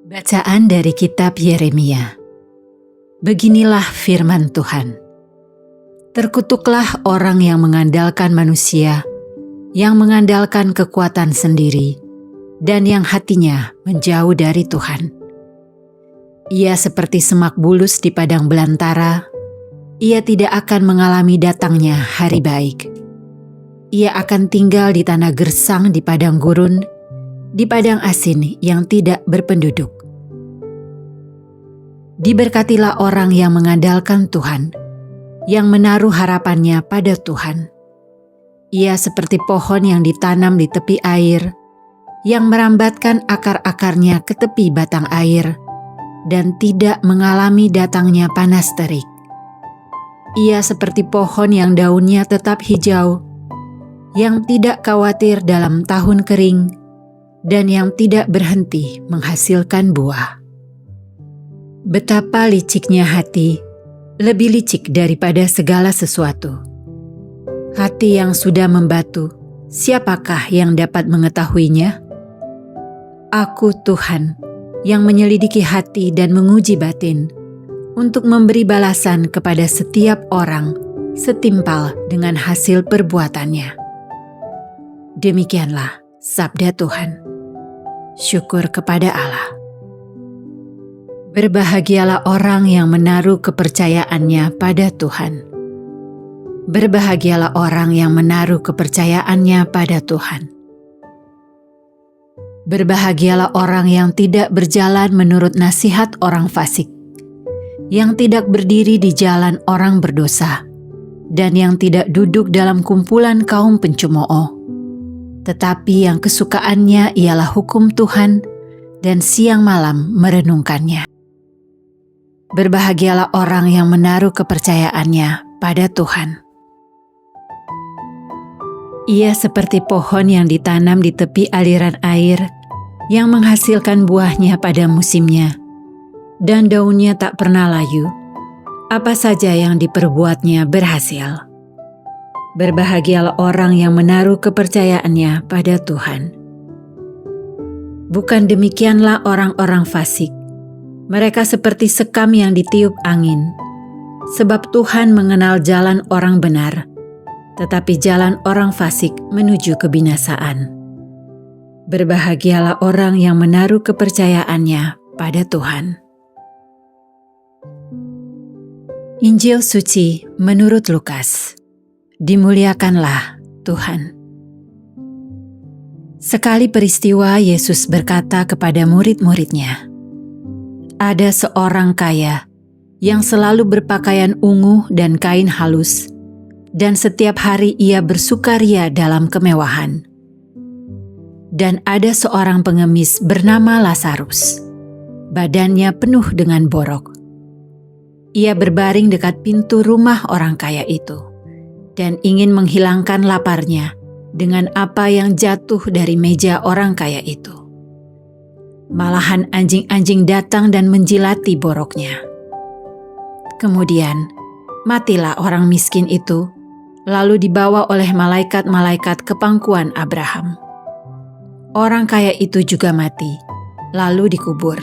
Bacaan dari kitab Yeremia. Beginilah firman Tuhan. Terkutuklah orang yang mengandalkan manusia, yang mengandalkan kekuatan sendiri, dan yang hatinya menjauh dari Tuhan. Ia seperti semak bulus di padang belantara. Ia tidak akan mengalami datangnya hari baik. Ia akan tinggal di tanah gersang di padang gurun, di padang asin yang tidak berpenduduk. Diberkatilah orang yang mengandalkan Tuhan, yang menaruh harapannya pada Tuhan. Ia seperti pohon yang ditanam di tepi air, yang merambatkan akar-akarnya ke tepi batang air, dan tidak mengalami datangnya panas terik. Ia seperti pohon yang daunnya tetap hijau, yang tidak khawatir dalam tahun kering, dan yang tidak berhenti menghasilkan buah. Betapa liciknya hati, lebih licik daripada segala sesuatu. Hati yang sudah membatu, siapakah yang dapat mengetahuinya? Aku Tuhan, yang menyelidiki hati dan menguji batin, untuk memberi balasan kepada setiap orang setimpal dengan hasil perbuatannya. Demikianlah sabda Tuhan. Syukur kepada Allah. Berbahagialah orang yang menaruh kepercayaannya pada Tuhan. Berbahagialah orang yang menaruh kepercayaannya pada Tuhan. Berbahagialah orang yang tidak berjalan menurut nasihat orang fasik, yang tidak berdiri di jalan orang berdosa, dan yang tidak duduk dalam kumpulan kaum pencemooh. Tetapi yang kesukaannya ialah hukum Tuhan, dan siang malam merenungkannya. Berbahagialah orang yang menaruh kepercayaannya pada Tuhan. Ia seperti pohon yang ditanam di tepi aliran air, yang menghasilkan buahnya pada musimnya, dan daunnya tak pernah layu. Apa saja yang diperbuatnya berhasil. Berbahagialah orang yang menaruh kepercayaannya pada Tuhan. Bukan demikianlah orang-orang fasik. Mereka seperti sekam yang ditiup angin, sebab Tuhan mengenal jalan orang benar, tetapi jalan orang fasik menuju kebinasaan. Berbahagialah orang yang menaruh kepercayaannya pada Tuhan. Injil Suci menurut Lukas. Dimuliakanlah Tuhan. Sekali peristiwa Yesus berkata kepada murid-muridnya, "Ada seorang kaya yang selalu berpakaian ungu dan kain halus, dan setiap hari ia bersukaria dalam kemewahan. Dan ada seorang pengemis bernama Lazarus, badannya penuh dengan borok. Ia berbaring dekat pintu rumah orang kaya itu, dan ingin menghilangkan laparnya dengan apa yang jatuh dari meja orang kaya itu. Malahan anjing-anjing datang dan menjilati boroknya. Kemudian matilah orang miskin itu, lalu dibawa oleh malaikat-malaikat ke pangkuan Abraham. Orang kaya itu juga mati, lalu dikubur.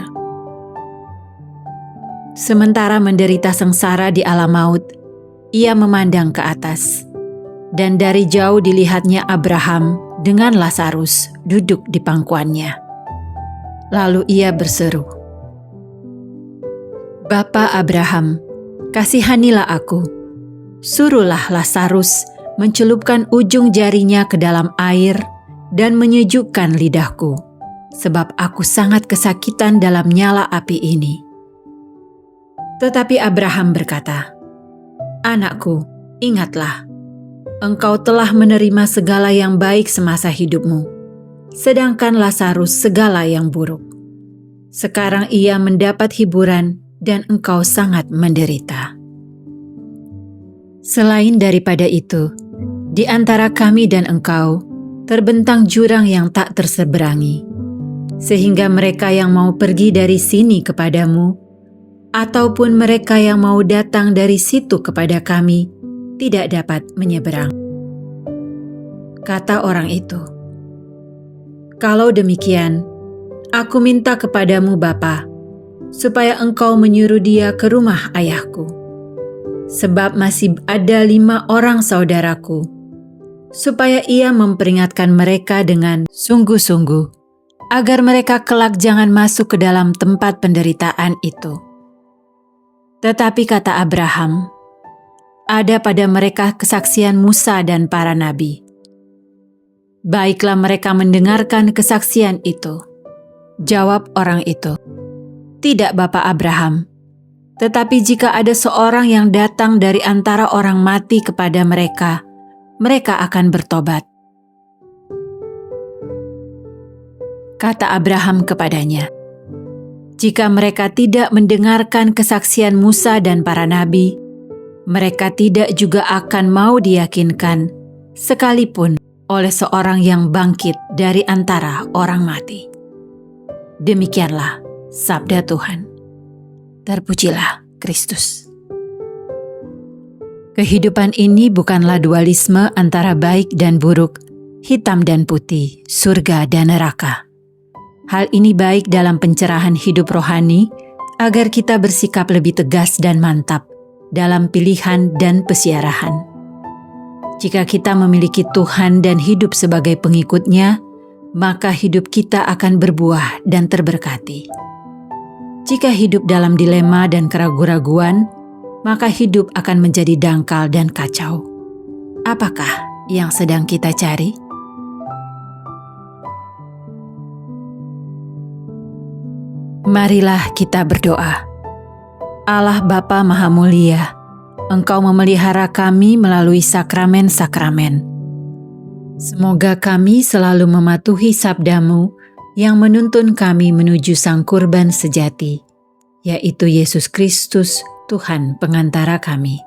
Sementara menderita sengsara di alam maut, ia memandang ke atas, dan dari jauh dilihatnya Abraham dengan Lazarus duduk di pangkuannya. Lalu ia berseru, 'Bapa Abraham, kasihanilah aku. Suruhlah Lazarus mencelupkan ujung jarinya ke dalam air dan menyejukkan lidahku, sebab aku sangat kesakitan dalam nyala api ini.' Tetapi Abraham berkata, 'Anakku, ingatlah, engkau telah menerima segala yang baik semasa hidupmu, sedangkan Lazarus segala yang buruk. Sekarang ia mendapat hiburan dan engkau sangat menderita. Selain daripada itu, di antara kami dan engkau terbentang jurang yang tak terseberangi, sehingga mereka yang mau pergi dari sini kepadamu, ataupun mereka yang mau datang dari situ kepada kami, tidak dapat menyeberang.' Kata orang itu, 'Kalau demikian, Aku minta kepadamu Bapa, supaya engkau menyuruh dia ke rumah ayahku. Sebab masih ada 5 orang saudaraku, supaya ia memperingatkan mereka dengan sungguh-sungguh, agar mereka kelak jangan masuk ke dalam tempat penderitaan itu. Tetapi kata Abraham, ada pada mereka kesaksian Musa dan para nabi. Baiklah mereka mendengarkan kesaksian itu. Jawab orang itu, tidak Bapak Abraham, tetapi jika ada seorang yang datang dari antara orang mati kepada mereka, mereka akan bertobat. Kata Abraham kepadanya, jika mereka tidak mendengarkan kesaksian Musa dan para nabi, mereka tidak juga akan mau diyakinkan, sekalipun oleh seorang yang bangkit dari antara orang mati. Demikianlah sabda Tuhan. Terpujilah Kristus. Kehidupan ini bukanlah dualisme antara baik dan buruk, hitam dan putih, surga dan neraka. Hal ini baik dalam pencerahan hidup rohani, agar kita bersikap lebih tegas dan mantap dalam pilihan dan pesiarahan. Jika kita memiliki Tuhan dan hidup sebagai pengikut-Nya, maka hidup kita akan berbuah dan terberkati. Jika hidup dalam dilema dan keraguan-raguan, maka hidup akan menjadi dangkal dan kacau. Apakah yang sedang kita cari? Marilah kita berdoa. Allah Bapa Maha Mulia, Engkau memelihara kami melalui sakramen-sakramen. Semoga kami selalu mematuhi sabda-Mu yang menuntun kami menuju Sang Kurban sejati, yaitu Yesus Kristus, Tuhan pengantara kami.